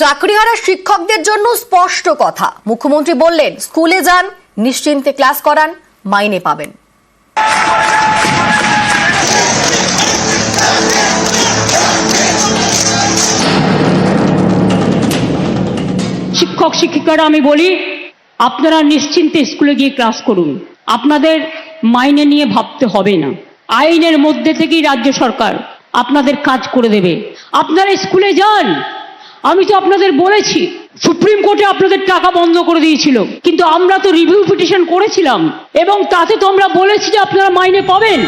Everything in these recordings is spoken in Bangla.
চাকরিহারা শিক্ষকদের জন্য স্পষ্ট কথা। মুখ্যমন্ত্রী বললেন, স্কুলে যান, নিশ্চিন্তে ক্লাস করান, মাইনে পাবেন। শিক্ষক শিক্ষিকারা আমি বলি, আপনারা নিশ্চিন্তে স্কুলে গিয়ে ক্লাস করুন, আপনাদের মাইনে নিয়ে ভাবতে হবে না। আইনের মধ্যে থেকেই রাজ্য সরকার আপনাদের কাজ করে দেবে। আপনারা স্কুলে যান। আমি তো আপনাদের বলেছি, সুপ্রিম কোর্টে আপনাদের টাকা বন্ধ করে দিয়েছিল, কিন্তু আমরা তো রিভিউ পিটিশন করেছিলাম এবং তাতে তো আমরা বলেছি যে আপনারা মাইনে পাবেন।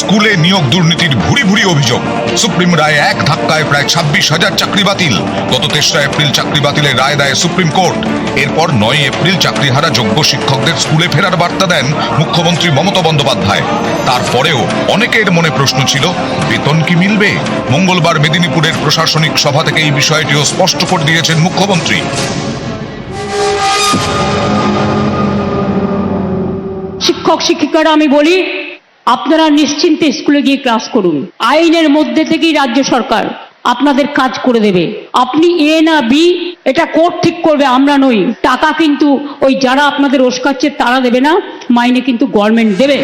স্কুলে নিয়োগ দুর্নীতির ভুরি ভুরি অভিযোগ। সুপ্রিম রায়ে এক ধাক্কায় প্রায় 26,000 চাকরি বাতিল। গত 3রা এপ্রিল চাকরি বাতিলের রায় দেয় সুপ্রিম কোর্ট। এরপর 9 এপ্রিল চাকরিহারা যোগ্য শিক্ষকদের স্কুলে ফেরার বার্তা দেন মুখ্যমন্ত্রী মমতা বন্দ্যোপাধ্যায়। তারপরেও অনেকের মনে প্রশ্ন ছিল, বেতন কি মিলবে? মঙ্গলবার মেদিনীপুরের প্রশাসনিক সভা থেকে এই বিষয়টিও স্পষ্ট করে দিয়েছেন মুখ্যমন্ত্রী। শিক্ষক শিক্ষিকারা আমি বলি, আপনারা নিশ্চিন্তে স্কুলে গিয়ে ক্লাস করুন। আইনের মধ্যে থেকেই রাজ্য সরকার আপনাদের কাজ করে দেবে। আপনি এ না বি, এটা কোর্ট ঠিক করবে, আমরা নই। টাকা কিন্তু ওই যারা আপনাদের ওস্কাচ্ছে তারা দেবে না, মাইনে কিন্তু গভর্নমেন্ট দেবে।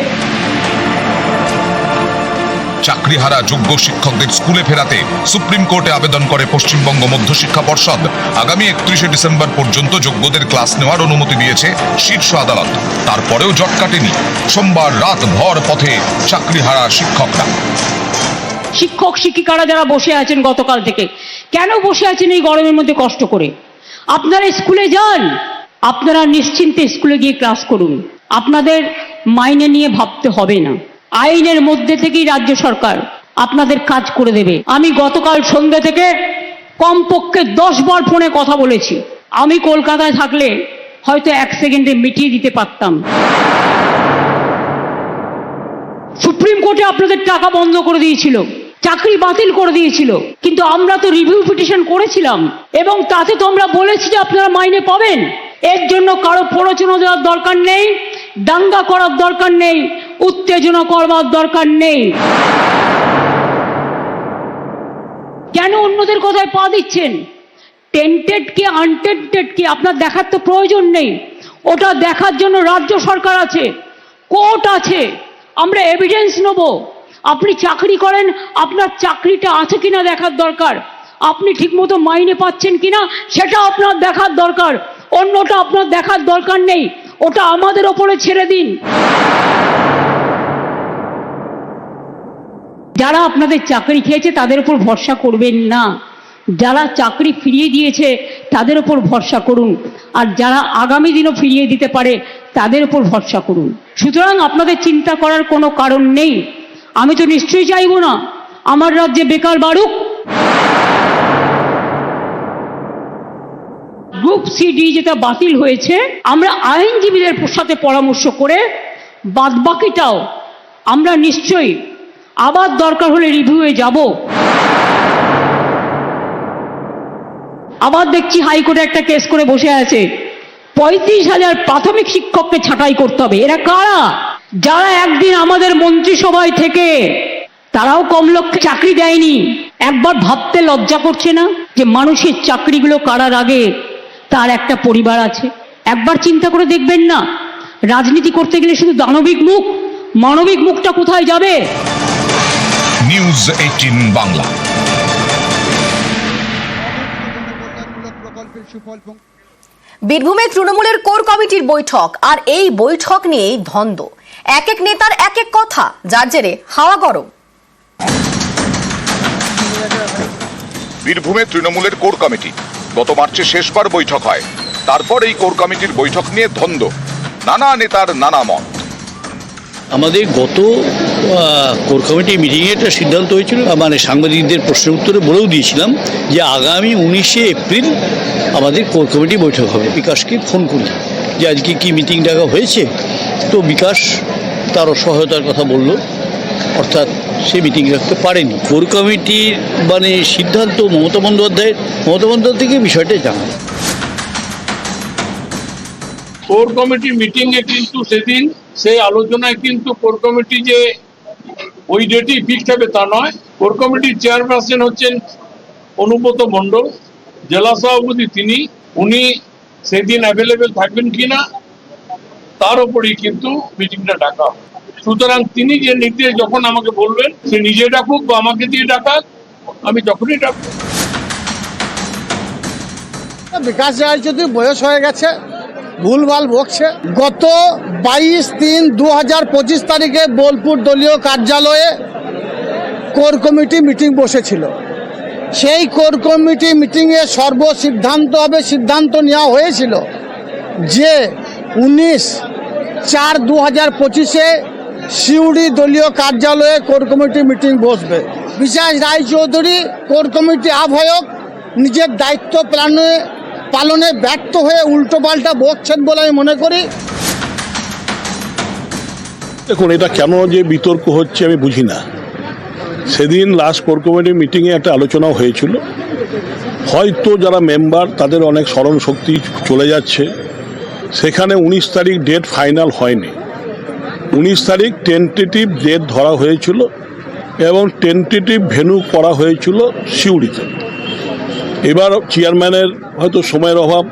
চাকরিহারা যোগ্য শিক্ষকদের স্কুলে ফেরাতে সুপ্রিম কোর্টে আবেদন করে পশ্চিমবঙ্গ মধ্যশিক্ষা পর্ষদ। আগামী 31শে ডিসেম্বর পর্যন্ত যোগ্যদের ক্লাস নেওয়ার অনুমতি দিয়েছে শীর্ষ আদালত। তারপরেও জট কাটেনি। সোমবার রাত ভর পথে চাকরিহারা শিক্ষকরা। শিক্ষক শিক্ষিকারা যারা বসে আছেন গতকাল থেকে, কেন বসে আছেন এই গরমের মধ্যে কষ্ট করে? আপনারা স্কুলে যান, আপনারা নিশ্চিন্তে স্কুলে গিয়ে ক্লাস করুন, আপনাদের মাইনে নিয়ে ভাবতে হবে না। আইনের মধ্যে থেকেই রাজ্য সরকার আপনাদের কাজ করে দেবে। আমি গতকাল সন্ধ্যে থেকে কমপক্ষে 10 বার ফোনে কথা বলেছি। আমি কলকাতায় থাকলে হয়তো 1 সেকেন্ডে মিটিয়ে দিতে পারতাম। সুপ্রিম কোর্টে আপনাদের টাকা বন্ধ করে দিয়েছিল, চাকরি বাতিল করে দিয়েছিল, কিন্তু আমরা তো রিভিউ পিটিশন করেছিলাম এবং তাতে তো আমরা বলেছি যে আপনারা মাইনে পাবেন। এর জন্য কারো প্ররোচনা দেওয়ার দরকার নেই, দাঙ্গা করার দরকার নেই, উত্তেজনা করবার দরকার নেই। কেন অন্যদের কথায় পা দিচ্ছেন? টেন্টেড কি আনটেন্টেড কি আপনার দেখার তো প্রয়োজন নেই। ওটা দেখার জন্য রাজ্য সরকার আছে, কোর্ট আছে, আমরা এভিডেন্স নেব। আপনি চাকরি করেন, আপনার চাকরিটা আছে কিনা দেখার দরকার, আপনি ঠিকমতো মাইনে পাচ্ছেন কিনা সেটা আপনার দেখার দরকার। অন্যটা আপনার দেখার দরকার নেই, ওটা আমাদের ওপরে ছেড়ে দিন। যারা আপনাদের চাকরি খেয়েছে তাদের উপর ভরসা করবেন না, যারা চাকরি ফিরিয়ে দিয়েছে তাদের উপর ভরসা করুন, আর যারা আগামী দিনও ফিরিয়ে দিতে পারে তাদের উপর ভরসা করুন। সুতরাং আপনাদের চিন্তা করার কোনো কারণ নেই। আমি তো নিশ্চয়ই চাইব না আমার রাজ্যে বেকার বাড়ুক। গ্রুপ সিডি যেটা বাতিল হয়েছে, আমরা আইনজীবীদের সাথে পরামর্শ করে বাদবাকিটাও আমরা নিশ্চয়ই আবার দরকার হলে রিভিউয়ে যাব। আবার দেখছি হাইকোর্টে একটা কেস করে বসে আছে, 35,000 প্রাথমিক শিক্ষককে ছাঁটাই করতে হবে। এরা কারা? যারা একদিন আমাদের মন্ত্রিসভায় থেকে তারাও কম লক্ষ্যে চাকরি দেয়নি। একবার ভাবতে লজ্জা করছে না যে মানুষের চাকরিগুলো কারার আগে তার একটা পরিবার আছে? একবার চিন্তা করে দেখবেন না? রাজনীতি করতে গেলে শুধু দানবিক মুখ, মানবিক মুখটা কোথায় যাবে? নিউজ 18 বাংলা। বীরভূমে তৃণমূলের কোর কমিটির বৈঠক, আর এই বৈঠক নিয়েই ধন্দ। এক এক নেতার এক এক কথা, যার জেরে হাওয়া গরম। বীরভূমে তৃণমূলের কোর কমিটি গত মার্চে শেষবার বৈঠক হয়। তারপর এই কোর কমিটির বৈঠক নিয়ে ধন্দ, নানা নেতার নানা মত। আমাদের গত কোর কমিটি মিটিংয়ে একটা সিদ্ধান্ত হয়েছিল, মানে সাংবাদিকদের প্রশ্নের উত্তরে বলেও দিয়েছিলাম যে আগামী 19শে এপ্রিল আমাদের কোর কমিটি বৈঠক হবে। বিকাশকে ফোন করি যে আজকে কি মিটিং ডাকা হয়েছে, তো বিকাশ তার অসহায়তার কথা বলল, অর্থাৎ সে মিটিং রাখতে পারেনি। কোর কমিটির মানে সিদ্ধান্ত মমতা বন্দ্যোপাধ্যায় থেকে বিষয়টা জানা। কোর কমিটি মিটিংয়ে কিন্তু সেদিন সেই আলোচনায় কিন্তু কোর কমিটি যে ওই ডেটই ফিক্সড হবে তা নয়, কোর কমিটির চেয়ারপারসন হচ্ছেন অনুব্রত মণ্ডল, জেলা সভাপতি উনি সেদিন অ্যাভেলেবেল থাকবেন কিনা তার উপরেই কিন্তু মিটিংটা ডাকা হবে। সুতরাং তিনি যে নির্দেশ যখন আমাকে বলবেন, সে নিজে ডাকুক বা আমাকে দিয়ে ডাকাক, আমি তখনই ডাকবো। বিকাশ রায়চৌধুরী বয়স হয়ে গেছে, ভুলভাল বকছে। গত 22/3/2025 তারিখে বোলপুর দলীয় কার্যালয়ে কোর কমিটি মিটিং বসেছিল। সেই কোর কমিটি মিটিংয়ে সিদ্ধান্ত নেওয়া হয়েছিল যে 19/4/2025 সিউড়ি দলীয় কার্যালয়ে কোর কমিটি মিটিং বসবে। বিকাশ রায়চৌধুরী কোর কমিটি আহ্বায়ক নিজের দায়িত্ব পালনে ব্যর্থ হয়ে উল্টোপাল্টা বকছেন বলে আমি মনে করি। দেখুন, এটা কেন যে বিতর্ক হচ্ছে আমি বুঝি না। সেদিন লাস্ট কোর কমিটি মিটিংয়ে একটা আলোচনাও হয়েছিল, হয়তো যারা মেম্বার তাদের অনেক স্মরণ শক্তি চলে যাচ্ছে। সেখানে 19 তারিখ ডেট ফাইনাল হয়নি। 19 তারিখ টেন্টেটিভ ডেট ধরা হয়েছিল এবং টেন্টেটিভ ভেন্যু করা হয়েছিল সিউড়িতে। এবার চেয়ারম্যানের হয়তো সময়ের অভাব,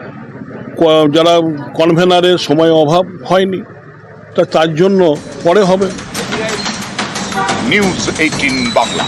যারা কনভেনারের সময় অভাব হয়নি, তার জন্য পরে হবে। নিউজ 18 বাংলা।